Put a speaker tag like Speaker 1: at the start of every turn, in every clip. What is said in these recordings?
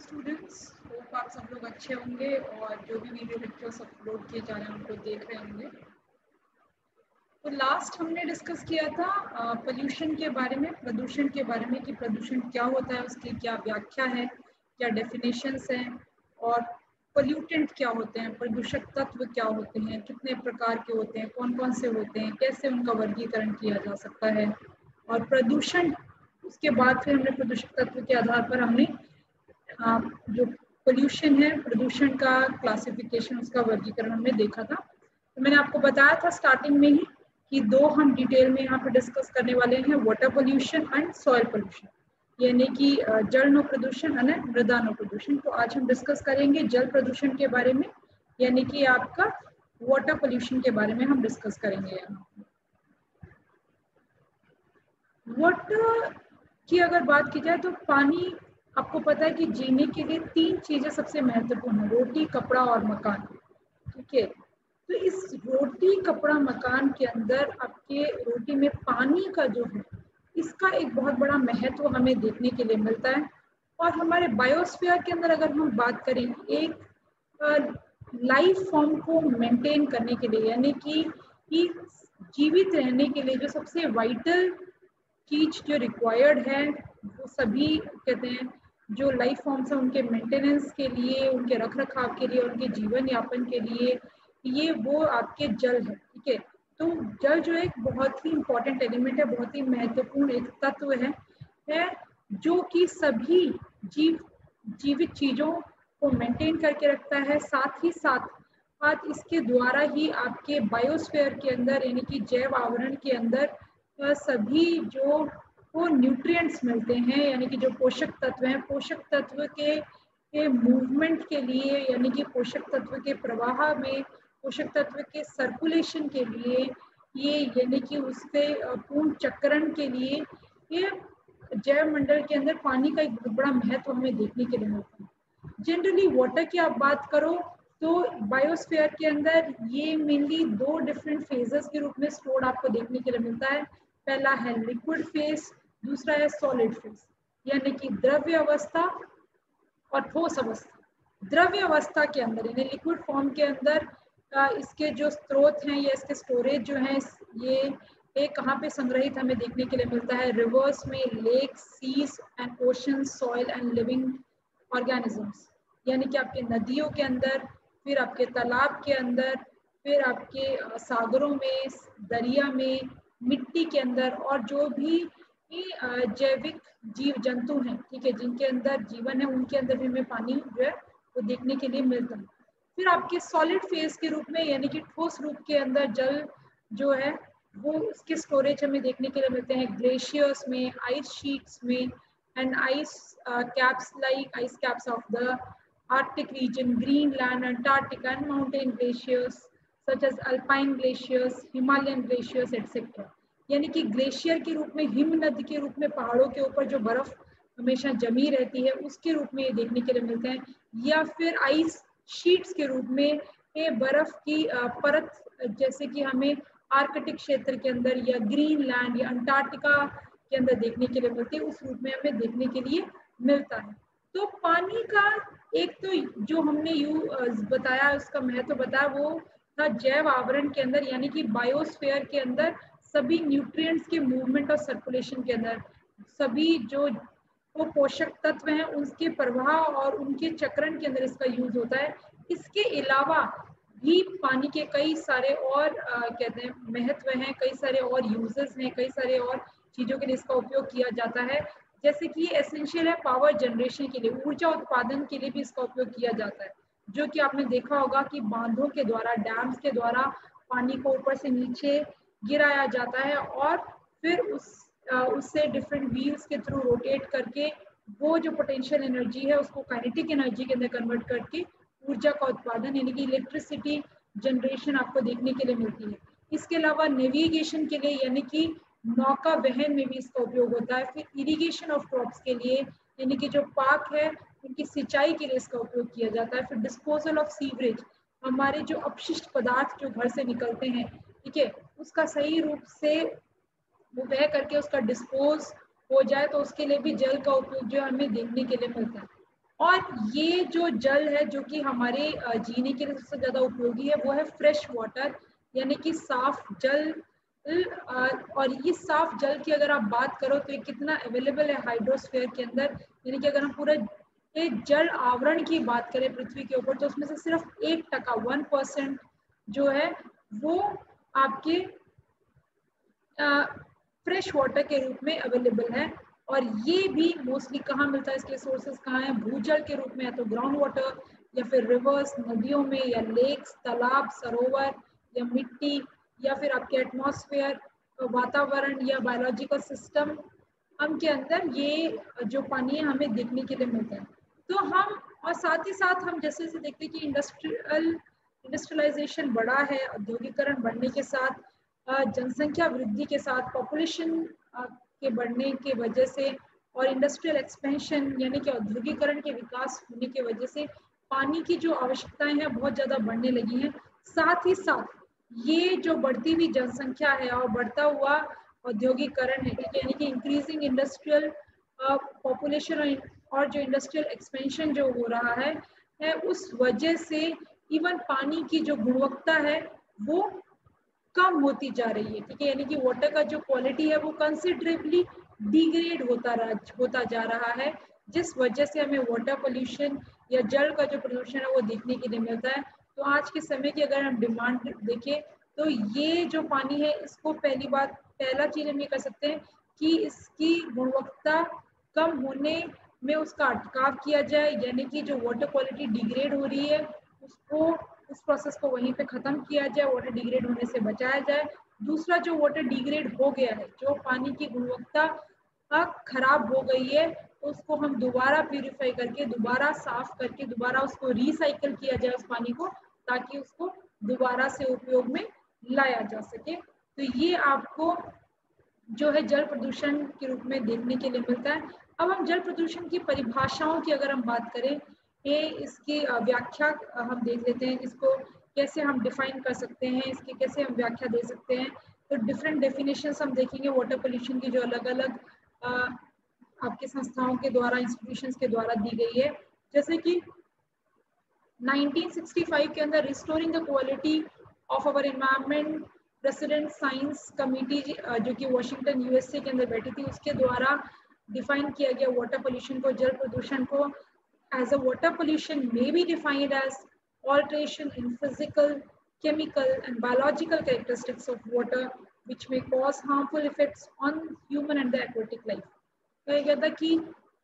Speaker 1: Students, hope आप सब लोग अच्छे होंगे और जो भी वीडियो लेक्चर्स अपलोड किए जा रहे हैं उनको देख रहे होंगे। तो लास्ट हमने डिस्कस किया था पोल्यूशन के बारे में, प्रदूषण के बारे में कि प्रदूषण क्या होता है, उसकी क्या व्याख्या है, क्या डेफिनेशंस हैं और पोल्यूटेंट क्या होते हैं, प्रदूषक तत्व क्या होते हैं, कितने प्रकार के होते हैं, कौन कौन से होते हैं, कैसे उनका वर्गीकरण किया जा सकता है और प्रदूषण। उसके बाद फिर हमने प्रदूषक तत्व के आधार पर हमने जो पोल्यूशन है, प्रदूषण का क्लासिफिकेशन, उसका वर्गीकरण हमने देखा था। तो मैंने आपको बताया था स्टार्टिंग में ही कि दो हम डिटेल में यहाँ पे डिस्कस करने वाले हैं, water pollution and soil pollution, यानी कि जल नो प्रदूषण और मृदा नो प्रदूषण। तो आज हम डिस्कस करेंगे जल प्रदूषण के बारे में, यानी कि आपका वाटर पोल्यूशन के बारे में हम डिस्कस करेंगे। यहाँ वाटर की अगर बात की जाए तो पानी, आपको पता है कि जीने के लिए तीन चीजें सबसे महत्वपूर्ण है, रोटी, कपड़ा और मकान। ठीक है, तो इस रोटी, कपड़ा, मकान के अंदर आपके रोटी में पानी का जो है, इसका एक बहुत बड़ा महत्व हमें देखने के लिए मिलता है। और हमारे बायोस्फीयर के अंदर अगर हम बात करें, एक लाइफ फॉर्म को मेंटेन करने के लिए, यानी कि जीवित रहने के लिए जो सबसे वाइटल चीज जो रिक्वायर्ड है, वो सभी कहते हैं जो लाइफ फॉर्म्स है उनके मेंटेनेंस के लिए, उनके रख रखाव के लिए, उनके जीवन यापन के लिए, ये वो आपके जल है। ठीक है, तो जल जो एक बहुत ही इम्पोर्टेंट एलिमेंट है, बहुत ही महत्वपूर्ण एक तत्व है जो कि सभी जीवित चीजों को मेंटेन करके रखता है। साथ ही साथ इसके द्वारा ही आपके बायोस्फीयर के अंदर, यानी कि जैव आवरण के अंदर सभी जो वो न्यूट्रिएंट्स मिलते हैं, यानी कि जो पोषक तत्व हैं, पोषक तत्व के मूवमेंट के लिए, यानी कि पोषक तत्व के प्रवाह में, पोषक तत्व के सर्कुलेशन के लिए, ये यानी कि उसके पूर्ण चक्रण के लिए, ये जैव मंडल के अंदर पानी का एक बहुत बड़ा महत्व हमें देखने के लिए मिलता है। जनरली वाटर की आप बात करो तो बायोस्फीयर के अंदर ये मेनली दो डिफरेंट फेजेस के रूप में स्टोर्ड आपको देखने के लिए मिलता है। पहला है लिक्विड फेज, दूसरा है सॉलिड फेज, यानी कि द्रव्य अवस्था और ठोस अवस्था। द्रव्य अवस्था के अंदर यानी लिक्विड फॉर्म के अंदर इसके जो स्रोत हैं या इसके स्टोरेज जो हैं, ये कहाँ पे संग्रहित हमें देखने के लिए मिलता है, रिवर्स में, lake, seas and ocean, soil and living organisms, यानी कि आपके नदियों के अंदर, फिर आपके तालाब के अंदर, फिर आपके सागरों में, दरिया में, मिट्टी के अंदर, और जो भी जैविक जीव जंतु हैं, ठीक है, जिनके अंदर जीवन है, उनके अंदर भी हमें पानी जो है वो देखने के लिए मिलता है। फिर आपके सॉलिड फेज के रूप में, यानी कि ठोस रूप के अंदर जल जो है वो उसके स्टोरेज हमें देखने के लिए मिलते हैं ग्लेशियर्स में, आइस शीट्स में and ice caps like ice caps of the Arctic region, Greenland, Antarctica and mountain glaciers such as Alpine glaciers, Himalayan glaciers etcetera. यानी कि ग्लेशियर के रूप में, हिम नदी के रूप में, पहाड़ों के ऊपर जो बर्फ हमेशा जमी रहती है उसके रूप में ये देखने के लिए मिलते हैं, या फिर आइस शीट्स के रूप में, ये बर्फ की परत, जैसे कि हमें आर्कटिक क्षेत्र के अंदर या ग्रीनलैंड या अंटार्कटिका के अंदर देखने के लिए मिलती है, उस रूप में हमें देखने के लिए मिलता है। तो पानी का एक तो जो हमने बताया, उसका महत्व बताया, वो था जैव आवरण के अंदर, यानी कि बायोस्फीयर के अंदर सभी न्यूट्रिएंट्स के मूवमेंट और सर्कुलेशन के अंदर सभी जो वो पोषक तत्व हैं उसके प्रवाह और उनके चक्रण के अंदर इसका यूज होता है। इसके अलावा भी पानी के कई सारे और कहते हैं महत्व हैं, कई सारे और यूजेस हैं, कई सारे और चीजों के लिए इसका उपयोग किया जाता है। जैसे कि ये एसेंशियल है पावर जनरेशन के लिए, ऊर्जा उत्पादन के लिए भी इसका उपयोग किया जाता है, जो कि आपने देखा होगा कि बांधों के द्वारा, डैम्स के द्वारा पानी को ऊपर से नीचे गिराया जाता है और फिर उससे डिफरेंट व्हील्स के थ्रू रोटेट करके वो जो पोटेंशियल एनर्जी है उसको काइनेटिक एनर्जी के अंदर कन्वर्ट करके ऊर्जा का उत्पादन, यानी कि इलेक्ट्रिसिटी जनरेशन आपको देखने के लिए मिलती है। इसके अलावा नेविगेशन के लिए, यानी कि नौका वहन में भी इसका उपयोग होता है। फिर इरिगेशन ऑफ क्रॉप्स के लिए, यानी कि जो पाक है उनकी सिंचाई के लिए इसका उपयोग किया जाता है। फिर डिस्पोजल ऑफ सीवरेज, हमारे जो अपशिष्ट पदार्थ जो घर से निकलते हैं, ठीक है, उसका सही रूप से वो बह करके उसका डिस्पोज हो जाए, तो उसके लिए भी जल का उपयोग जो हमें देखने के लिए मिलता है। और ये जो जल है जो कि हमारे जीने के लिए सबसे ज्यादा उपयोगी है वो है फ्रेश वाटर, यानी कि साफ जल। और ये साफ जल की अगर आप बात करो तो ये कितना अवेलेबल है हाइड्रोस्फीयर के अंदर, यानी कि अगर हम पूरे एक जल आवरण की बात करें पृथ्वी के ऊपर तो उसमें से सिर्फ 1% 1% जो है वो आपके फ्रेश वाटर के रूप में अवेलेबल है। और ये भी मोस्टली कहाँ मिलता है, इसके सोर्सेस कहाँ हैं, भूजल के रूप में, या तो ग्राउंड वाटर या फिर रिवर्स नदियों में, या लेक्स तालाब सरोवर, या मिट्टी, या फिर आपके एटमॉस्फेयर वातावरण, या बायोलॉजिकल सिस्टम हम के अंदर ये जो पानी है हमें देखने के लिए मिलता है। तो हम और साथ ही साथ हम जैसे जैसे देखते हैं कि इंडस्ट्रियलाइजेशन बढ़ा है, औद्योगिकरण बढ़ने के साथ, जनसंख्या वृद्धि के साथ, पॉपुलेशन के बढ़ने के वजह से, और इंडस्ट्रियल एक्सपेंशन यानी कि औद्योगिकरण के विकास होने की वजह से पानी की जो आवश्यकताएं हैं बहुत ज़्यादा बढ़ने लगी हैं। साथ ही साथ ये जो बढ़ती हुई जनसंख्या है और बढ़ता हुआ औद्योगिकरण है, यानी कि इंक्रीजिंग इंडस्ट्रियल पॉपुलेशन और जो इंडस्ट्रियल एक्सपेंशन जो हो रहा है उस वजह से इवन पानी की जो गुणवत्ता है वो कम होती जा रही है। ठीक है, यानी कि वाटर का जो क्वालिटी है वो कंसिडरेबली डिग्रेड होता जा रहा है, जिस वजह से हमें वाटर पोल्यूशन या जल का जो प्रदूषण है वो देखने के लिए मिलता है। तो आज के समय की अगर हम डिमांड देखें तो ये जो पानी है इसको पहला चीज हम ये कर सकते हैं कि इसकी गुणवत्ता कम होने में उसका अटकाव किया जाए, यानी कि जो वाटर क्वालिटी डिग्रेड हो रही है उसको उस प्रोसेस को वहीं पे खत्म किया जाए, वाटर डिग्रेड होने से बचाया जाए। दूसरा, जो वाटर डिग्रेड हो गया है, जो पानी की गुणवत्ता खराब हो गई है, तो उसको हम दोबारा प्यूरिफाई करके, दोबारा साफ करके, दोबारा उसको रिसाइकल किया जाए उस पानी को, ताकि उसको दोबारा से उपयोग में लाया जा सके। तो ये आपको जो है जल प्रदूषण के रूप में देखने के लिए मिलता है। अब हम जल प्रदूषण की परिभाषाओं की अगर हम बात करें, ये इसकी व्याख्या हम देख लेते हैं, इसको कैसे हम डिफाइन कर सकते हैं, इसकी कैसे हम व्याख्या दे सकते हैं। तो डिफरेंट डेफिनेशंस हम देखेंगे वाटर पोल्यूशन की, जो अलग अलग आपके संस्थाओं के द्वारा, इंस्टीट्यूशंस के द्वारा दी गई है। जैसे कि 1965 के अंदर restoring the quality of our environment president science committee जो कि वॉशिंगटन यूएसए के अंदर बैठी थी, उसके द्वारा डिफाइन किया गया वाटर पोल्यूशन को, जल प्रदूषण को। As a water pollution may be defined as alteration in physical, chemical and biological characteristics of water which may cause harmful effects on human and the aquatic life। तो ये कहता है कि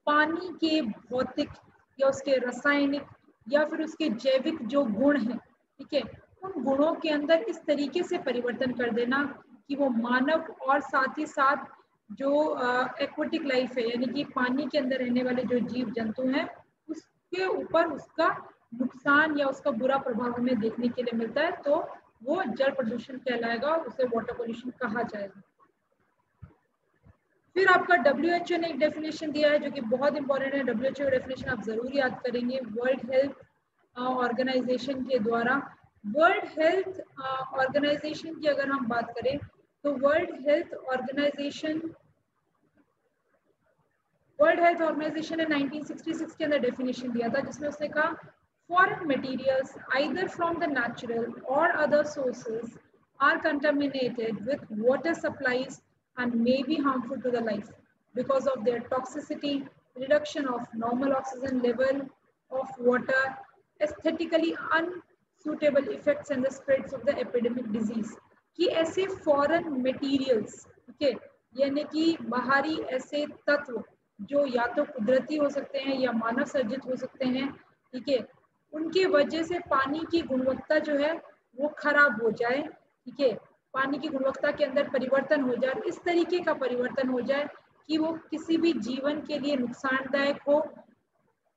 Speaker 1: पानी के भौतिक या उसके रासायनिक या फिर उसके जैविक जो गुण हैं, ठीक है, उन गुणों के अंदर इस तरीके से परिवर्तन कर देना कि वो मानव और साथ ही साथ जो एक्वाटिक लाइफ है, यानी कि पानी के अंदर रहने वाले जो जीव जंतु हैं उसके ऊपर उसका नुकसान या उसका बुरा प्रभाव हमें देखने के लिए मिलता है, तो वो जल प्रदूषण कहलाएगा, उसे वाटर पोल्यूशन कहा जाएगा। फिर आपका WHO ने एक डेफिनेशन दिया है जो कि बहुत इंपॉर्टेंट है। WHO डेफिनेशन आप जरूर याद करेंगे, वर्ल्ड हेल्थ ऑर्गेनाइजेशन के द्वारा। वर्ल्ड हेल्थ ऑर्गेनाइजेशन की अगर हम बात करें तो वर्ल्ड हेल्थ ऑर्गेनाइजेशन ने 1966 के अंदर डेफिनेशन दिया था, जिसमें उसने कहा foreign materials either from the natural और other sources are contaminated with water supplies and may be harmful to the life because of their toxicity, reduction of normal oxygen level of water, aesthetically unsuitable effects and the spreads of the epidemic disease। कि ऐसे foreign materials, ठीक है, यानी कि बाहरी ऐसे तत्व जो या तो कुदरती हो सकते हैं या मानव सर्जित हो सकते हैं, ठीक है, उनकी वजह से पानी की गुणवत्ता जो है वो खराब हो जाए, ठीक है, पानी की गुणवत्ता के अंदर परिवर्तन हो जाए, इस तरीके का परिवर्तन हो जाए कि वो किसी भी जीवन के लिए नुकसानदायक हो।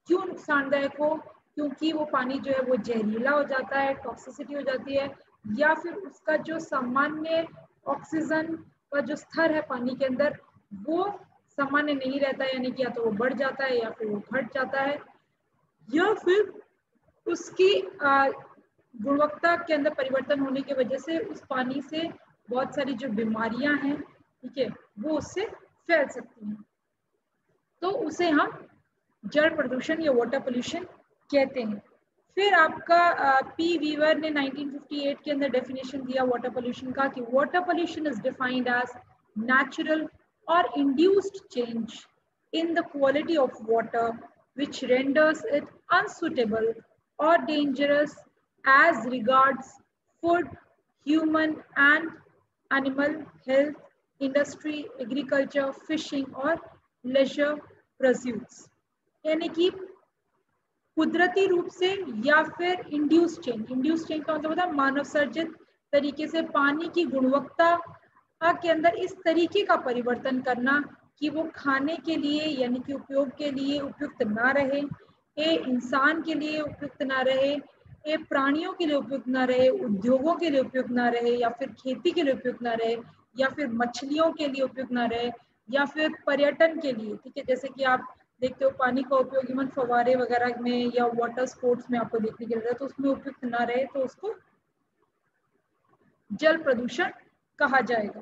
Speaker 1: क्यों नुकसानदायक हो? क्योंकि वो पानी जो है वो जहरीला हो जाता है, टॉक्सिसिटी हो जाती है, या फिर उसका जो सामान्य ऑक्सीजन का जो स्तर है पानी के अंदर वो सामान्य नहीं रहता है, यानी कि या तो वो बढ़ जाता है या फिर वो घट जाता है, या फिर उसकी गुणवत्ता के अंदर परिवर्तन होने की वजह से उस पानी से बहुत सारी जो बीमारियां हैं, ठीक है, वो उससे फैल सकती हैं। तो उसे हम जल प्रदूषण या वाटर पोल्यूशन कहते हैं। फिर आपका पी वीवर ने 1958 के अंदर डेफिनेशन दिया वाटर पोल्यूशन का कि water pollution is defined as natural or induced change in the quality of water which renders it unsuitable or dangerous as regards food, human and animal health, industry, agriculture, fishing or leisure pursuits। यानी कि कुदरती रूप से या फिर induce change. Induce change का मतलब होता है मानव सर्जित तरीके से पानी की गुणवत्ता के अंदर इस तरीके का परिवर्तन करना कि वो खाने के लिए यानी कि उपयोग के लिए उपयुक्त ना रहे, ये इंसान के लिए उपयुक्त ना रहे, ये प्राणियों के लिए उपयुक्त ना रहे, उद्योगों के लिए उपयुक्त ना रहे, या फिर खेती के लिए उपयुक्त ना रहे, या फिर मछलियों के लिए उपयुक्त ना रहे, या फिर पर्यटन के लिए। ठीक है, जैसे कि आप देखते हो पानी का उपयोग इवन फव्वारे वगैरह में या वाटर स्पोर्ट्स में आपको देखने के लिए, तो उसमें उपयुक्त ना रहे तो उसको जल प्रदूषण कहा जाएगा।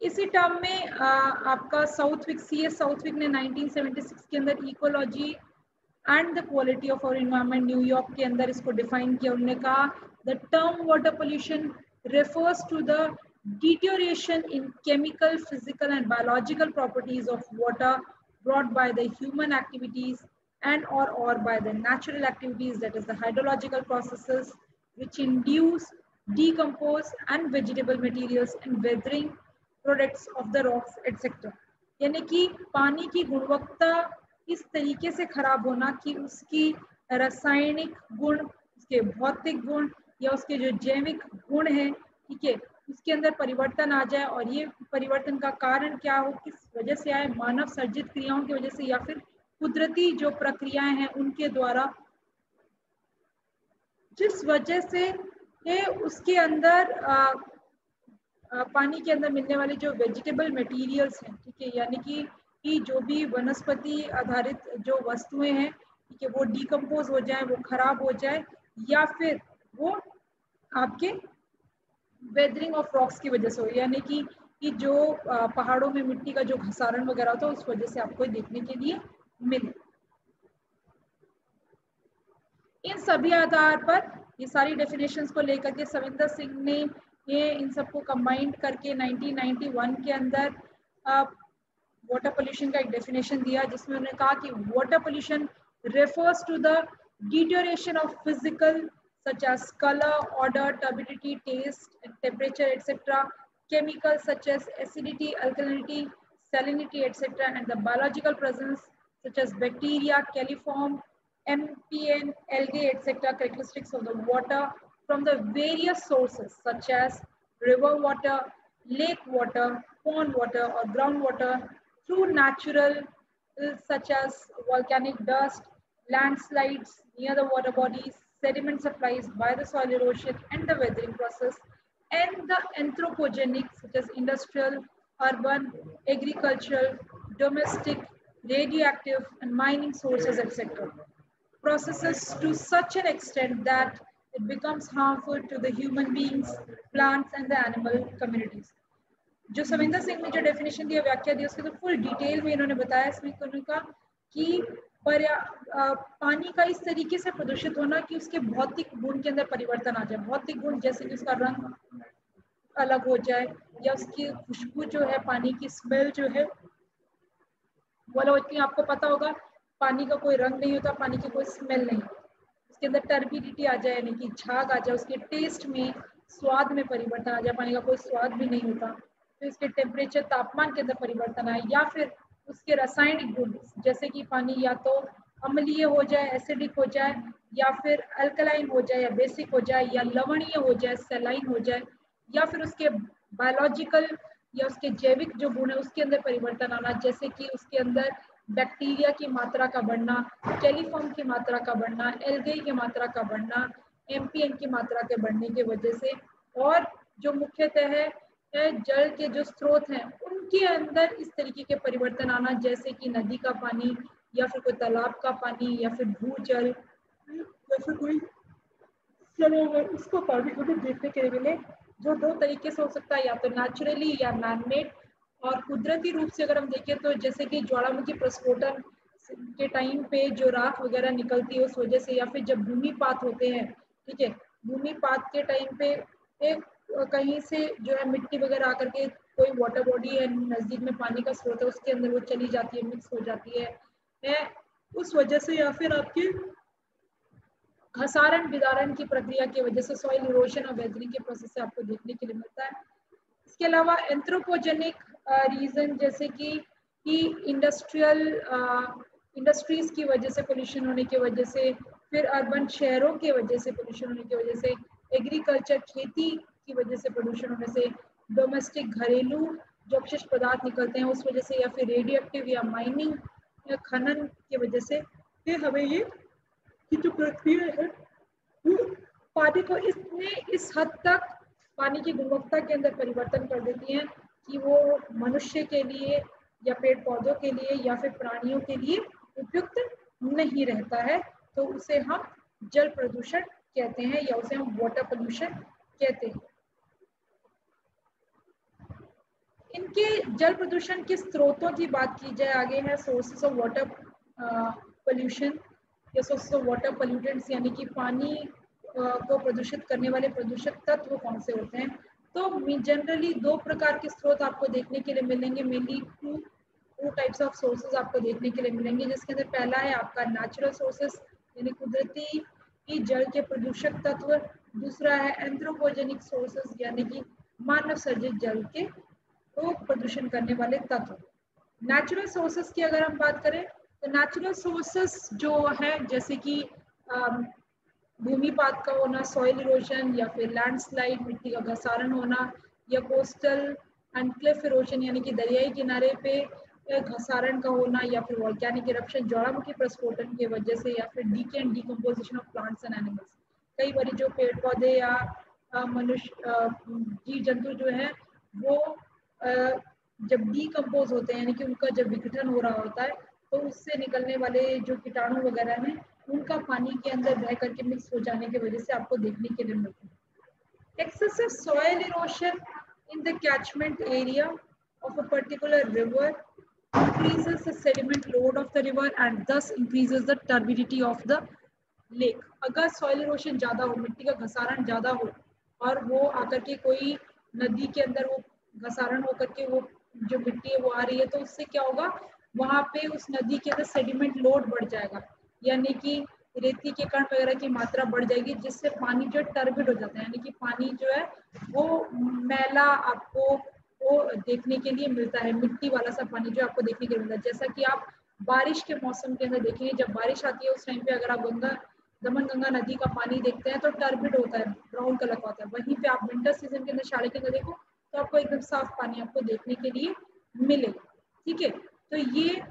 Speaker 1: इसी टर्म में आपका साउथविक CS साउथविक ने 1976 के अंदर ecology and the quality of our environment New York के अंदर इसको डिफाइन किया। उन्होंने कहा the term water pollution refers to the deterioration in chemical, physical and biological properties of water brought by the human activities and or by the natural activities, that is the hydrological processes which induce, decompose and vegetable materials and weathering products of the rocks etcetera. यानी कि पानी की गुणवत्ता इस तरीके से खराब होना कि उसकी रासायनिक गुण, उसके भौतिक गुण या उसके जो जैविक गुण हैं, ठीक है, उसके अंदर परिवर्तन आ जाए। और ये परिवर्तन का कारण क्या हो, किस वजह से आए, मानव सर्जित क्रियाओं की वजह से या फिर कुदरती जो प्रक्रियाएं हैं उनके द्वारा, जिस वजह से ये उसके अंदर पानी के अंदर मिलने वाले जो वेजिटेबल मटेरियल्स हैं, ठीक है, यानी कि जो भी वनस्पति आधारित जो वस्तुएं हैं, ठीक है, वो डिकम्पोज हो जाए, वो खराब हो जाए, या फिर वो आपके वेदरिंग ऑफ रॉक्स की वजह से हो, यानी कि जो पहाड़ों में मिट्टी का जो घसारण वगैरह होता है उस वजह से आपको देखने के लिए मिले। इन सभी आधार पर ये सारी डेफिनेशंस को लेकर के सविंदर सिंह ने ये इन सबको कंबाइंड करके 1991 के अंदर वाटर पोल्यूशन का एक डेफिनेशन दिया, जिसमें उन्होंने कहा कि water pollution refers to the deterioration of physical such as colour, odour, turbidity, taste, temperature etcetera, chemicals such as acidity, alkalinity, salinity, etc., and the biological presence such as bacteria, coliform, MPN, algae, etc., characteristics of the water from the various sources such as river water, lake water, pond water, or groundwater through natural such as volcanic dust, landslides near the water bodies, sediment supplies by the soil erosion and the weathering process, and the anthropogenic such as industrial, urban, agricultural, domestic, radioactive, and mining sources, etc. Processes to such an extent that it becomes harmful to the human beings, plants, and the animal communities. जो सविंदर सिंह ने जो definition दिया, व्याख्या दी, उसके तो full detail में इन्होंने बताया। इसमें उन्होंने कहा कि पानी का इस तरीके से प्रदूषित होना कि उसके भौतिक गुण के अंदर परिवर्तन आ जाए। भौतिक गुण जैसे कि उसका रंग अलग हो जाए, या उसकी खुशबू जो है, पानी की स्मेल जो है वो अलग होती है। आपको पता होगा पानी का कोई रंग नहीं होता, पानी की कोई स्मेल नहीं, उसके अंदर टर्बिडिटी आ जाए यानी कि झाग आ जाए, उसके टेस्ट में, स्वाद में परिवर्तन आ जाए, पानी का कोई स्वाद भी नहीं होता। तो इसके टेम्परेचर, तापमान के अंदर परिवर्तन आए, या फिर उसके रासायनिक गुण जैसे कि पानी या तो अम्लीय हो जाए, एसिडिक हो जाए, या फिर अल्कलाइन हो जाए या बेसिक हो जाए, या लवणीय हो जाए, सैलाइन हो जाए, या फिर उसके बायोलॉजिकल या उसके जैविक जो गुण है उसके अंदर परिवर्तन आना, जैसे कि उसके अंदर बैक्टीरिया की मात्रा का बढ़ना, कैलिफॉर्म की मात्रा का बढ़ना, एल्गे की मात्रा का बढ़ना, एमपीएन की मात्रा के बढ़ने की वजह से, और जो मुख्यतः है जल के जो स्रोत हैं उनके अंदर इस तरीके के परिवर्तन आना, जैसे कि नदी का पानी या फिर कोई तालाब का पानी या फिर भूजल या फिर कोई सरोवर, उसको पानी को देखने के लिए मिले, जो दो तरीके से हो सकता है, या तो नेचुरली या मैनमेड। और कुदरती रूप से अगर हम देखें तो जैसे कि ज्वालामुखी प्रस्फोटन के टाइम पे जो राख वगैरह निकलती है उस वजह से, या फिर जब भूमिपात होते हैं, ठीक है, भूमिपात के टाइम पे एक कहीं से जो है मिट्टी वगैरह आकर के कोई वाटर बॉडी है नजदीक में, पानी का स्रोत है, उसके अंदर वो चली जाती है, मिक्स हो जाती है उस वजह से, या फिर आपकी घसारण विदारण की प्रक्रिया की वजह से, सॉइल इरोशन और वेदरिंग के प्रोसेस से आपको देखने के लिए मिलता है। इसके अलावा एंथ्रोपोजेनिक रीजन जैसे कि इंडस्ट्रीज की वजह से पोल्यूशन होने की वजह से, फिर अर्बन शहरों की वजह से पोल्यूशन होने की वजह से, एग्रीकल्चर खेती की वजह से पोल्यूशन होने से, डोमेस्टिक घरेलू जो अपशिष्ट पदार्थ निकलते हैं उस वजह से, या फिर रेडियोएक्टिव या माइनिंग या खनन की वजह से, फिर हमें ये की जो प्रक्रिया है वो पानी को इस हद तक पानी की गुणवत्ता के अंदर परिवर्तन कर देती है कि वो मनुष्य के लिए या पेड़ पौधों के लिए या फिर प्राणियों के लिए उपयुक्त नहीं रहता है। तो उसे हम जल प्रदूषण कहते हैं या उसे हम वाटर पोल्यूशन कहते हैं। इनके जल प्रदूषण के स्रोतों की बात की जाए, आगे है सोर्सेस ऑफ वाटर पोल्यूशन या सोर्सेस ऑफ वाटर पोल्यूटेंट्स, यानी कि पानी को प्रदूषित करने वाले प्रदूषक तत्व कौन से होते हैं। तो जनरली दो प्रकार के स्रोत आपको देखने के लिए मिलेंगे, mainly two types of sources आपको देखने के लिए मिलेंगे, जिसके अंदर पहला है आपका नेचुरल सोर्सेस यानी कुदरती जल के प्रदूषक तत्व, दूसरा है एंथ्रोपोजेनिक सोर्सेज यानी कि मानव सर्जित जल के तो प्रदूषण करने वाले तत्व। नेचुरल सोर्सेस की अगर हम बात करें तो नेचुरल सोर्सेस जो है जैसे कि भूमिपात का होना, सॉइल इरोशन या फिर लैंडस्लाइड मिट्टी का घसारण होना, या कोस्टल एंड क्लिफ इरोशन यानी कि दरियाई किनारे पे घसारण का होना, या फिर वॉल्केनिक इरप्शन ज्वालामुखी प्रस्फोटन की वजह से, या फिर decay and decomposition of plants and animals. कई बार जो पेड़ पौधे या मनुष्य जीव जंतु जो है वो जब डीकम्पोज होते हैं यानी कि उनका जब विघटन हो रहा होता है तो उससे निकलने वाले जो कीटाणु वगैरह हैं उनका पानी के अंदर बह करके मिक्स हो जाने की वजह से आपको देखने के लिए मिलता है। Excessive soil erosion in the catchment area of a particular river increases the sediment load of the river and thus increases the turbidity of the lake। अगर सॉइल इरोशन ज्यादा हो, मिट्टी का घसारण ज्यादा हो और वो आकर के कोई नदी के अंदर वो घसारण होकर के वो जो मिट्टी है वो आ रही है, तो उससे क्या होगा, वहां पे उस नदी के अंदर सेडिमेंट लोड बढ़ जाएगा, यानी कि रेती के कण वगैरह की मात्रा बढ़ जाएगी, जिससे पानी जो टर्बिड हो जाता है, यानी कि पानी जो है वो मैला आपको वो देखने के लिए मिलता है, मिट्टी वाला सा पानी जो आपको देखने के लिए मिलता है। जैसा कि आप बारिश के मौसम के अंदर देखेंगे, जब बारिश आती है उस टाइम पे अगर आप दमन गंगा नदी का पानी देखते हैं तो टर्बिड होता है, ब्राउन कलर का होता है। वहीं पे आप विंटर सीजन के अंदर शाड़ी के अंदर देखो तो आपको एकदम साफ पानी आपको देखने के लिए मिलेगा। ठीक है, तो ये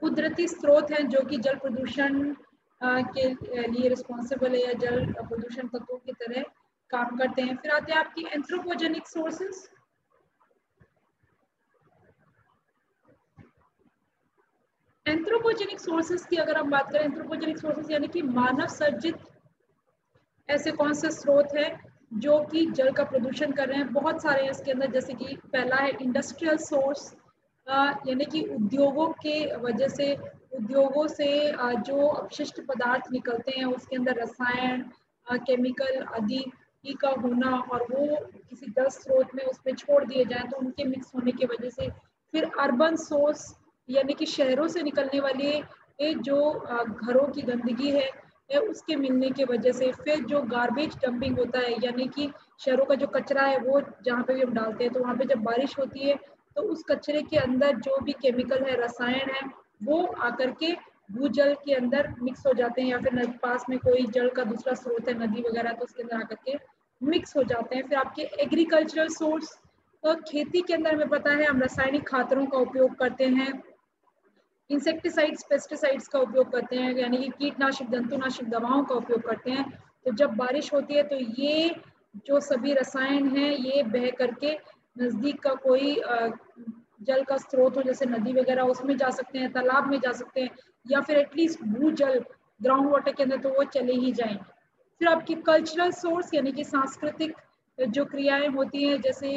Speaker 1: कुदरती स्रोत हैं जो कि जल प्रदूषण के लिए रिस्पॉन्सिबल है या जल प्रदूषण तत्वों की तरह काम करते हैं। फिर आते हैं आपकी एंथ्रोपोजेनिक सोर्सेस। एंथ्रोपोजेनिक सोर्सेस की अगर हम बात करें, एंथ्रोपोजेनिक सोर्सेस यानी कि मानव सर्जित ऐसे कौन से स्रोत हैं जो कि जल का प्रदूषण कर रहे हैं। बहुत सारे हैं इसके अंदर, जैसे कि पहला है इंडस्ट्रियल सोर्स, यानी कि उद्योगों के वजह से, उद्योगों से जो अपशिष्ट पदार्थ निकलते हैं उसके अंदर रसायन केमिकल आदि का होना और वो किसी जल स्रोत में उसमें छोड़ दिए जाए तो उनके मिक्स होने की वजह से। फिर अर्बन सोर्स यानी कि शहरों से निकलने वाले जो घरों की गंदगी है उसके मिलने की वजह से। फिर जो गार्बेज डंपिंग होता है यानी कि शहरों का जो कचरा है वो जहाँ पे भी हम डालते हैं तो वहाँ पे जब बारिश होती है तो उस कचरे के अंदर जो भी केमिकल है, रसायन है, वो आकर के भूजल के अंदर मिक्स हो जाते हैं, या फिर पास में कोई जल का दूसरा स्रोत है, नदी वगैरह, तो उसके अंदर आकर के मिक्स हो जाते हैं। फिर आपके एग्रीकल्चरल सोर्स, तो खेती के अंदर हमें पता है हम रासायनिक खादों का उपयोग करते हैं, इंसेक्टिसाइड्स पेस्टिसाइड्स का उपयोग करते हैं, यानी कि कीटनाशक जंतुनाशक दवाओं का उपयोग करते हैं। तो जब बारिश होती है तो ये जो सभी रसायन हैं ये बह करके नजदीक का कोई जल का स्रोत हो जैसे नदी वगैरह उसमें जा सकते हैं, तालाब में जा सकते हैं, या फिर एटलीस्ट भूजल ग्राउंड वाटर के अंदर तो वो चले ही जाएंगे। फिर आपकी कल्चरल सोर्स यानी कि सांस्कृतिक जो क्रियाएं होती हैं, जैसे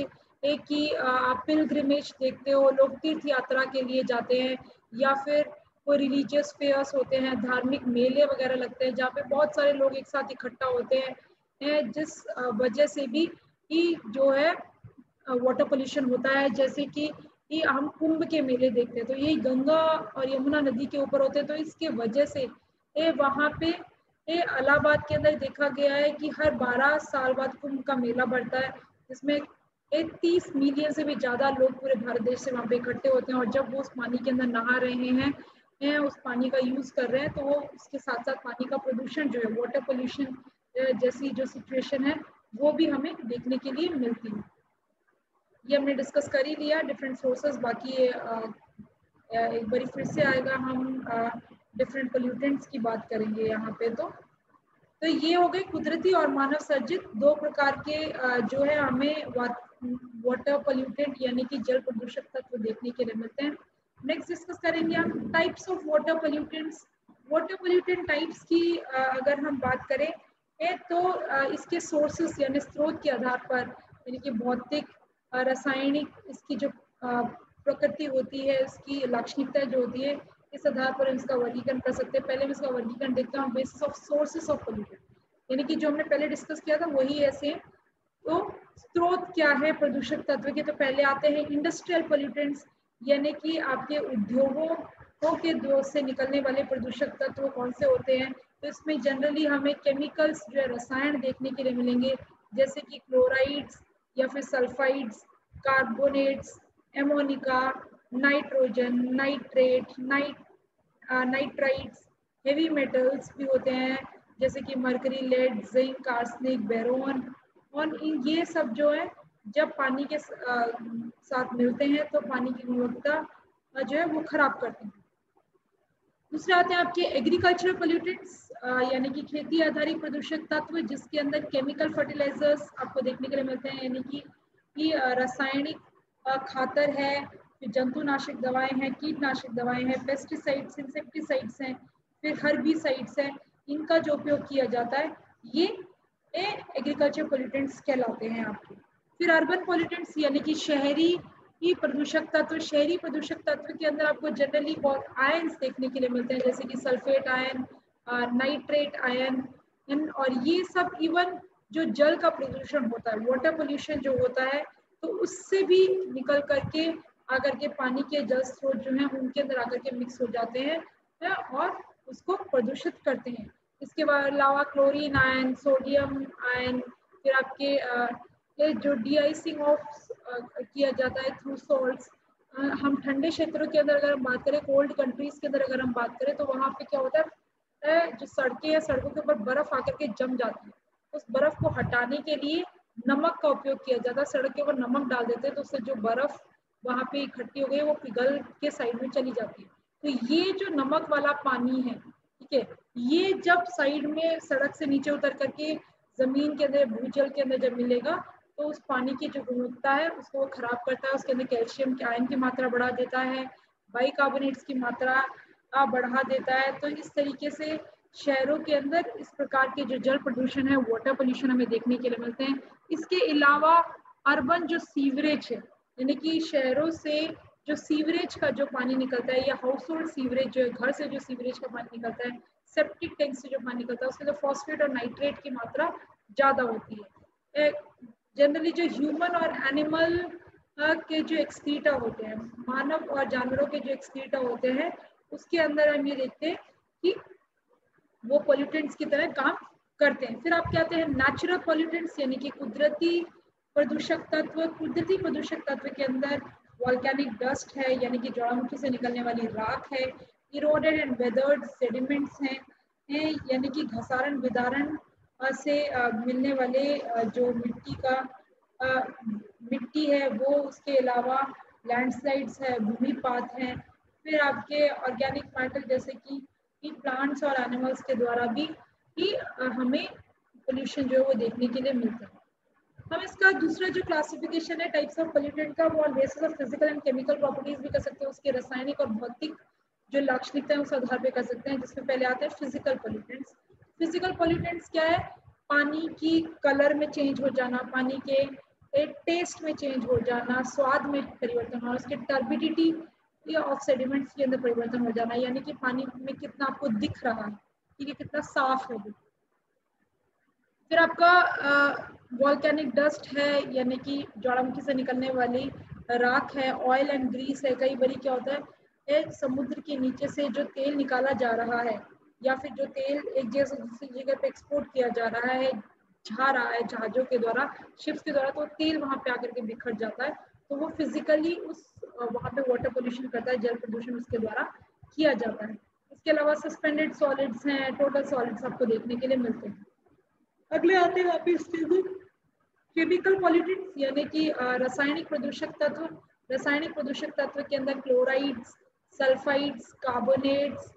Speaker 1: एक कि आप पिलग्रिमेज देखते हो, लोग तीर्थ यात्रा के लिए जाते हैं, या फिर कोई रिलीजियस फेयर्स होते हैं, धार्मिक मेले वगैरह लगते हैं जहाँ पे बहुत सारे लोग एक साथ इकट्ठा होते हैं, जिस वजह से भी जो है वाटर पोल्यूशन होता है। जैसे कि हम कुंभ के मेले देखते हैं तो ये गंगा और यमुना नदी के ऊपर होते हैं, तो इसके वजह से वहाँ पे इलाहाबाद के अंदर देखा गया है कि हर 12 साल बाद कुंभ का मेला बढ़ता है, जिसमें 30 मिलियन से भी ज्यादा लोग पूरे भारत देश से वहाँ पे इकट्ठे होते हैं। और जब वो उस पानी के अंदर नहा रहे हैं, उस पानी का यूज कर रहे हैं, तो वो उसके साथ साथ पानी का प्रदूषण जो है, वाटर पोल्यूशन जैसी जो सिचुएशन है, वो भी हमें देखने के लिए मिलती है। ये हमने डिस्कस कर ही लिया डिफरेंट सोर्सेस। बाकी एक बार फिर से आएगा, हम डिफरेंट पोल्यूटेंट्स की बात करेंगे यहाँ पे। तो ये हो गए कुदरती और मानव सर्जित दो प्रकार के जो है हमें वाटर पोल्यूटेंट यानी कि जल प्रदूषक तत्व देखने के लिए मिलते हैं। नेक्स्ट डिस्कस करेंगे हम types of water pollutants. Water pollutant types की अगर हम बात करें तो इसके सोर्सेस यानी स्रोत के आधार पर, यानी कि भौतिक, रासायनिक, इसकी जो प्रकृति होती है, इसकी लाक्षणिकता जो होती है, इस आधार पर इसका वर्गीकरण कर सकते हैं। पहले मैं इसका वर्गीकरण देखता हूँ basis of sources of pollutant, यानी कि जो हमने पहले डिस्कस किया था वही ऐसे। तो स्रोत क्या है प्रदूषक तत्व के, तो पहले आते हैं इंडस्ट्रियल पोल्यूटेंट्स, यानी कि आपके उद्योगों के दो से निकलने वाले प्रदूषक तत्व कौन से होते हैं। तो इसमें जनरली हमें केमिकल्स जो है रसायन देखने के लिए मिलेंगे, जैसे कि क्लोराइड्स या फिर sulphides, carbonates, ammoniacal, nitrogen, nitrate, nitrites, heavy metals भी होते हैं जैसे कि mercury, lead, zinc, arsenic, boron. और ये सब जो है जब पानी के साथ मिलते हैं तो पानी की गुणवत्ता जो है वो खराब करते हैं। दूसरे आते हैं आपके एग्रीकल्चरल पोल्यूटेंट्स, यानी कि खेती आधारित प्रदूषक तत्व, जिसके अंदर केमिकल फर्टिलाइजर्स आपको देखने के लिए मिलते हैं, यानी कि रासायनिक खातर है, फिर जंतुनाशक दवाएं हैं, कीटनाशक दवाएं हैं, पेस्टिसाइड्स, इंसेक्टिसाइड्स हैं, फिर हर्बिसाइड्स हैं, इनका जो उपयोग किया जाता है, ये एग्रीकल्चर पोल्यूटेंट्स कहलाते हैं आपके। फिर अर्बन पोल्यूटेंट्स यानी कि शहरी प्रदूषक तत्व। शहरी प्रदूषक तत्व के अंदर आपको जनरली बहुत आयन्स देखने के लिए मिलते हैं, जैसे कि सल्फेट आयन, नाइट्रेट आयन, और ये सब इवन जो जल का प्रदूषण होता है, वाटर पोल्यूशन जो होता है, तो उससे भी निकल करके आकर के पानी के जल स्रोत जो हैं उनके अंदर आकर के मिक्स हो जाते हैं और उसको प्रदूषित करते हैं। इसके अलावा क्लोरीन आयन, सोडियम आयन, फिर आपके ये जो डीआइसिंग ऑफ किया जाता है थ्रू सॉल्ट्स। हम ठंडे क्षेत्रों के अंदर अगर हम बात करें, कोल्ड कंट्रीज के अंदर अगर हम बात करें, तो वहाँ पे क्या होता है, जो सड़कें हैं, सड़कों के ऊपर बर्फ आकर के जम जाती है, उस बर्फ को हटाने के लिए नमक का उपयोग किया जाता है। सड़क के ऊपर नमक डाल देते हैं तो उससे जो बर्फ वहाँ पे इकट्ठी हो गई वो पिघल के साइड में चली जाती है। तो ये जो नमक वाला पानी है, ठीक है, ये जब साइड में सड़क से नीचे उतर करके जमीन के अंदर, भूजल के अंदर जब मिलेगा, तो उस पानी की जो गुणवत्ता है उसको खराब करता है। उसके अंदर कैल्शियम के आयन की मात्रा बढ़ा देता है, बाइकार्बोनेट्स की मात्रा बढ़ा देता है। तो इस तरीके से शहरों के अंदर इस प्रकार के जो जल प्रदूषण है, वाटर पोल्यूशन हमें देखने के लिए मिलते हैं। इसके अलावा अर्बन जो सीवरेज है, यानी कि शहरों से जो सीवरेज का जो पानी निकलता है, या हाउस होल्ड सीवरेज जो है, घर से जो सीवरेज का पानी निकलता है, सेप्टिक टैंक से जो पानी निकलता है, उसके अंदर फॉस्फेट और नाइट्रेट की मात्रा ज्यादा होती है। जनरली जो ह्यूमन और एनिमल के जो एक्सक्रीटा होते हैं, मानव और जानवरों के जो एक्सक्रीटा होते हैं, उसके अंदर हम ये देखते हैं कि वो पोल्यूटेंट्स की तरह काम करते हैं। फिर आप कहते हैं नेचुरल पोल्यूटेंट्स, यानी कि कुदरती प्रदूषक तत्व। कुदरती प्रदूषक तत्व के अंदर वॉल्केनिक डस्ट है, यानी कि ज्वालामुखी से निकलने वाली राख है, इरोडेड एंड वेदर्ड सेडिमेंट्स हैं, यानी कि घसारण विदारण से मिलने वाले जो मिट्टी है वो, उसके अलावा लैंडस्लाइड्स है, भूमिपात है। फिर आपके ऑर्गेनिक मैटर जैसे कि प्लांट्स और एनिमल्स के द्वारा भी हमें पोल्यूशन जो है वो देखने के लिए मिलता है। हम इसका दूसरा जो क्लासिफिकेशन है टाइप्स ऑफ पोल्यूटेंट का, वो on basis of physical and chemical properties भी कर सकते हैं, उसके रासायनिक और भौतिक जो लाक्षणिकता है उस आधार पे कर सकते हैं, जिसमें पहले आते हैं फिजिकल पोल्यूटेंट्स। फिजिकल पोल्यूटेंट्स क्या है, पानी की कलर में चेंज हो जाना, पानी के टेस्ट में चेंज हो जाना, स्वाद में परिवर्तन होना, उसके टर्बिडिटी या ऑफ सेडिमेंट्स के अंदर परिवर्तन हो जाना, यानी कि पानी में कितना आपको दिख रहा है, ठीक है, कितना साफ है वो। फिर आपका वॉल्केनिक डस्ट है, यानी कि ज्वालामुखी से निकलने वाली राख है। ऑयल एंड ग्रीस है, कई बार क्या होता है एक समुद्र के नीचे से जो तेल निकाला जा रहा है या फिर जो तेल एक जगह से दूसरी जगह पे एक्सपोर्ट किया जा रहा है, जा रहा है जहाजों के द्वारा, शिप्स के द्वारा, तो तेल वहां पे आकर के बिखर जाता है, तो वो फिजिकली उस वहां पे वाटर पोल्यूशन करता है, जल प्रदूषण उसके द्वारा किया जाता है। इसके अलावा सस्पेंडेड सॉलिड्स हैं, टोटल सॉलिड्स आपको देखने के लिए मिलते हैं। अगले आते हैं वापिस केमिकल पॉल्यूटेंट्स, यानी कि रासायनिक प्रदूषक तत्व। रासायनिक प्रदूषक तत्व के अंदर chlorides, sulphides, carbonates,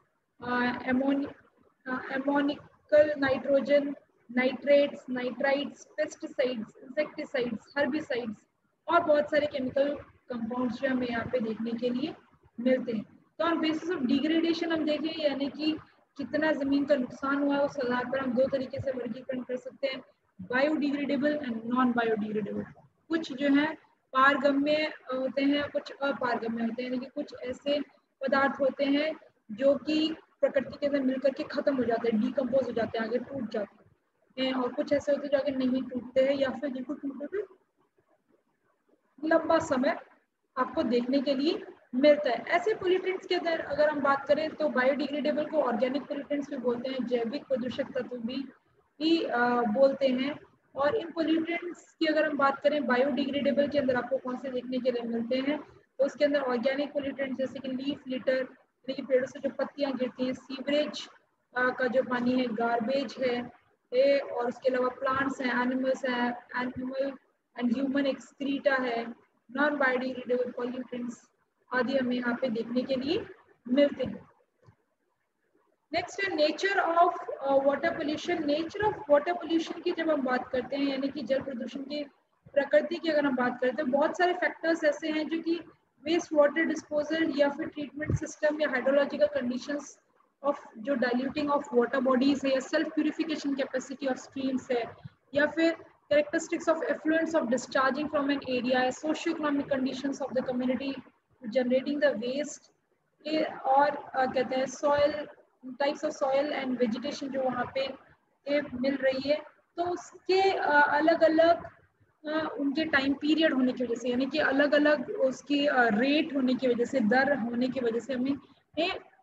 Speaker 1: ammoniacal nitrogen, nitrates, nitrides, pesticides, insecticides, herbicides और बहुत सारे केमिकल कंपाउंड्स जो हमें यहाँ पे देखने के लिए मिलते हैं। तो ऑन बेसिस ऑफ डिग्रेडेशन हम देखें, यानी कि कितना जमीन का नुकसान हुआ है, उस आधार पर हम दो तरीके से वर्गीकरण कर सकते हैं, बायोडिग्रेडेबल एंड नॉन बायोडिग्रेडेबल। कुछ जो है पारगम्य होते हैं, कुछ अपारगम्य होते हैं, यानी कि कुछ ऐसे पदार्थ होते हैं जो कि प्रकृति के अंदर मिलकर के खत्म हो जाते हैं, डिकम्पोज हो जाते हैं, आगे टूट जाते हैं, और कुछ ऐसे होते हैं जो आगे नहीं टूटते हैं या फिर जिनको टूटने पे लंबा समय आपको देखने के लिए मिलता है। ऐसे पोल्यूटेंट्स के अंदर अगर हम बात करें तो बायोडिग्रेडेबल को ऑर्गेनिक पोल्यूटेंट्स भी बोलते हैं, जैविक प्रदूषक तत्व भी बोलते हैं। और इन पोल्यूटेंट्स की अगर हम बात करें बायोडिग्रेडेबल के अंदर आपको कौन से देखने के लिए मिलते हैं, तो उसके अंदर ऑर्गेनिक पोल्यूटेंट्स जैसे कि लीफ लिटर, यानी कि पेड़ों से जो पत्तियां गिरती हैं, सीवरेज का जो पानी है, गार्बेज है, और उसके अलावा प्लांट्स हैं, एनिमल्स हैं, एनिमल एंड ह्यूमन एक्सक्रीटा है, नॉन बायोडिग्रेडेबल पॉल्यूटेंट्स आदि हमें यहाँ पे देखने के लिए मिलते हैं। नेक्स्ट है nature of water pollution. Nature of water pollution की जब हम बात करते हैं, यानी कि जल प्रदूषण की प्रकृति की अगर हम बात करते हैं, बहुत सारे फैक्टर्स ऐसे हैं जो कि वेस्ट वाटर डिस्पोजल या फिर ट्रीटमेंट सिस्टम या हाइड्रोलॉजिकल कंडीशंस ऑफ जो डाइल्यूटिंग ऑफ वाटर बॉडीज है, या self purification capacity of streams है, या फिर characteristics of effluents of discharging from an area, socio-economic conditions of the community generating the waste, और कहते हैं soil types of soil and vegetation जो वहाँ पे मिल रही है, तो उसके अलग अलग उनके टाइम पीरियड होने की वजह से, यानी कि अलग अलग उसकी रेट होने की वजह से, दर होने की वजह से हमें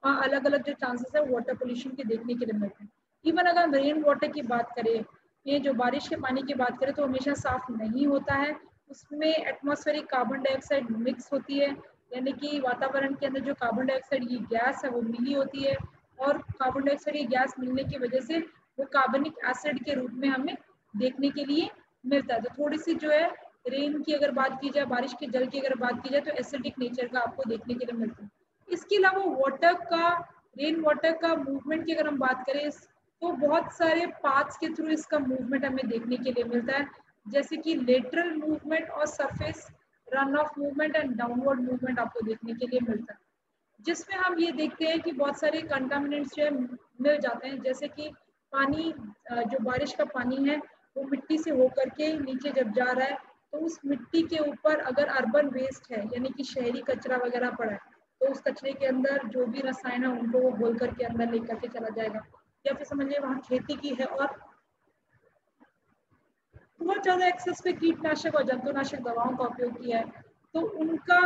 Speaker 1: अलग अलग जो चांसेस है वाटर पोल्यूशन के देखने के लिए मिलते हैं। इवन अगर हम रेन वाटर की बात करें, ये जो बारिश के पानी की बात करें, तो हमेशा साफ नहीं होता है, उसमें एटमॉस्फेरिक कार्बन डाइऑक्साइड मिक्स होती है, यानी कि वातावरण के अंदर जो कार्बन डाइऑक्साइड की गैस है वो मिली होती है, और कार्बन डाइऑक्साइड की गैस मिलने की वजह से वो कार्बनिक एसिड के रूप में हमें देखने के लिए मिलता है। तो थोड़ी सी जो है रेन की अगर बात की जाए, बारिश के जल की अगर बात की जाए, तो एसिडिक नेचर का आपको देखने के लिए मिलता है। इसके अलावा वाटर का, रेन वाटर का मूवमेंट की अगर हम बात करें, तो बहुत सारे पाथ्स के थ्रू इसका मूवमेंट हमें देखने के लिए मिलता है, जैसे कि लेटरल मूवमेंट और surface run of movement and downward movement आपको देखने के लिए मिलता है, जिसमें हम ये देखते हैं कि बहुत सारे कंटामिनेंट्स जो है मिल जाते हैं, जैसे कि पानी, जो बारिश का पानी है वो मिट्टी से होकर के नीचे जब जा रहा है, तो उस मिट्टी के ऊपर अगर अर्बन वेस्ट है, यानी कि शहरी कचरा वगैरह पड़ा है, तो उस कचरे के अंदर जो भी रसायन है उनको वो घोल करके अंदर लेकर के चला जाएगा। या फिर समझिए वहाँ खेती की है और बहुत ज्यादा एक्सेस पे कीटनाशक और जंतुनाशक दवाओं का उपयोग किया है, तो उनका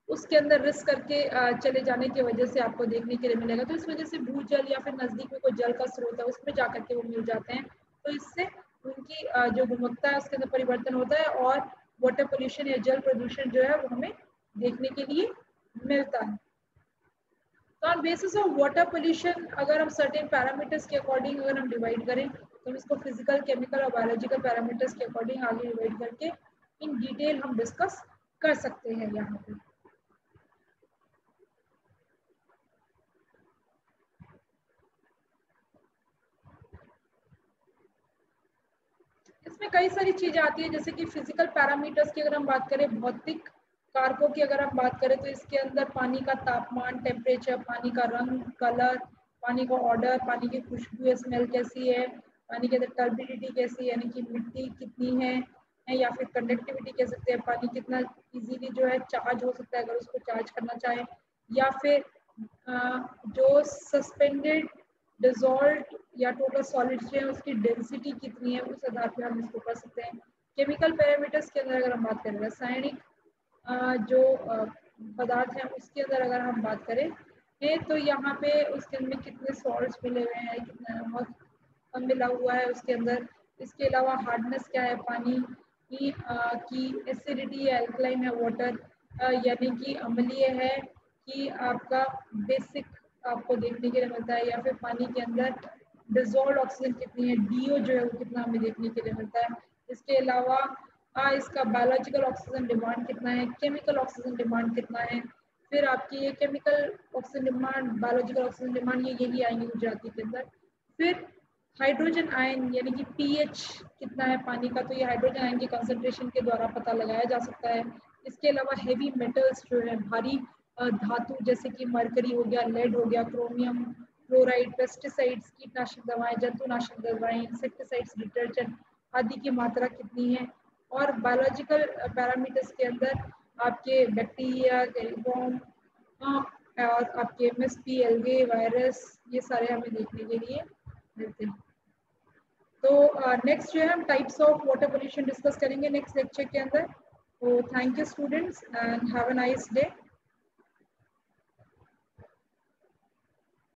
Speaker 1: उसके अंदर रिस्क करके चले जाने की वजह से आपको देखने के लिए मिलेगा। तो इस वजह से भूजल या फिर नजदीक में कोई जल का स्रोत है उसमें जाकर के वो मिल जाते हैं, तो इससे उनकी जो गुणवत्ता है उसके अंदर परिवर्तन होता है, और वाटर पोल्यूशन या जल प्रदूषण जो है वो हमें देखने के लिए मिलता है। तो on basis of water pollution अगर हम सर्टेन पैरामीटर्स के अकॉर्डिंग अगर हम डिवाइड करें, तो हम इसको फिजिकल, केमिकल और बायोलॉजिकल पैरामीटर्स के अकॉर्डिंग आगे डिवाइड करके इन डिटेल हम डिस्कस कर सकते हैं यहाँ पे। इसमें कई सारी चीजें आती है, जैसे कि फिजिकल पैरामीटर्स की अगर हम बात करें, भौतिक कारकों की अगर हम बात करें, तो इसके अंदर पानी का तापमान, टेम्परेचर, पानी का रंग, कलर, पानी का ऑर्डर, पानी की खुशबू, स्मेल कैसी है, पानी के अंदर टर्बिडिटी कैसी है, यानी कि मिट्टी कितनी है, हैं, या फिर कंडक्टिविटी कह सकते हैं, पानी कितना इजीली जो है चार्ज हो सकता है अगर उसको चार्ज करना चाहें, या फिर जो सस्पेंडेड, डिजॉल्व या टोटल सॉलिड्स जो है उसकी डेंसिटी कितनी है, उस आधार पर हम इसको कर सकते हैं। केमिकल पैरामीटर्स के अंदर अगर हम बात करें, रासायनिक जो पदार्थ हैं उसके अंदर अगर हम बात करें तो यहाँ पे उसके अंदर कितने सॉल्ट्स मिले हुए हैं, कितना नमक मिला हुआ है उसके अंदर। इसके अलावा हार्डनेस क्या है पानी की एसिडिटी है, अल्कलाइन है वाटर, यानी कि अम्लीय है कि आपका बेसिक आपको देखने के लिए मिलता है, या फिर पानी के अंदर डिजोल्व ऑक्सीजन कितनी है, डीओ जो है वो कितना हमें देखने के लिए मिलता है। इसके अलावा इसका बायोलॉजिकल ऑक्सीजन डिमांड कितना है, केमिकल ऑक्सीजन डिमांड कितना है। फिर आपकी ये chemical oxygen demand, biological oxygen demand, ये यही आएंगे गुजराती के अंदर। फिर हाइड्रोजन आयन यानी कि पीएच कितना है पानी का, तो ये हाइड्रोजन आयन की कंसंट्रेशन के द्वारा पता लगाया जा सकता है। इसके अलावा हेवी मेटल्स जो है, भारी धातु जैसे कि मरकरी हो गया, लेड हो गया, क्रोमियम, फ्लोराइड, पेस्टिसाइड्स कीटनाशक दवाएं, जंतुनाशक दवाएं, इंसेक्टिसाइड्स, डिटर्जेंट आदि की मात्रा कितनी है। और बायोलॉजिकल पैरामीटर्स के अंदर आपके बैक्टीरिया, टेलिफॉर्म और आपके एमएसपी, एल्गे, वायरस, ये सारे हमें देखने के लिए मिलते हैं। तो नेक्स्ट जो है हम types of water pollution discuss करेंगे नेक्स्ट लेक्चर के अंदर। तो thank you students and have a nice day.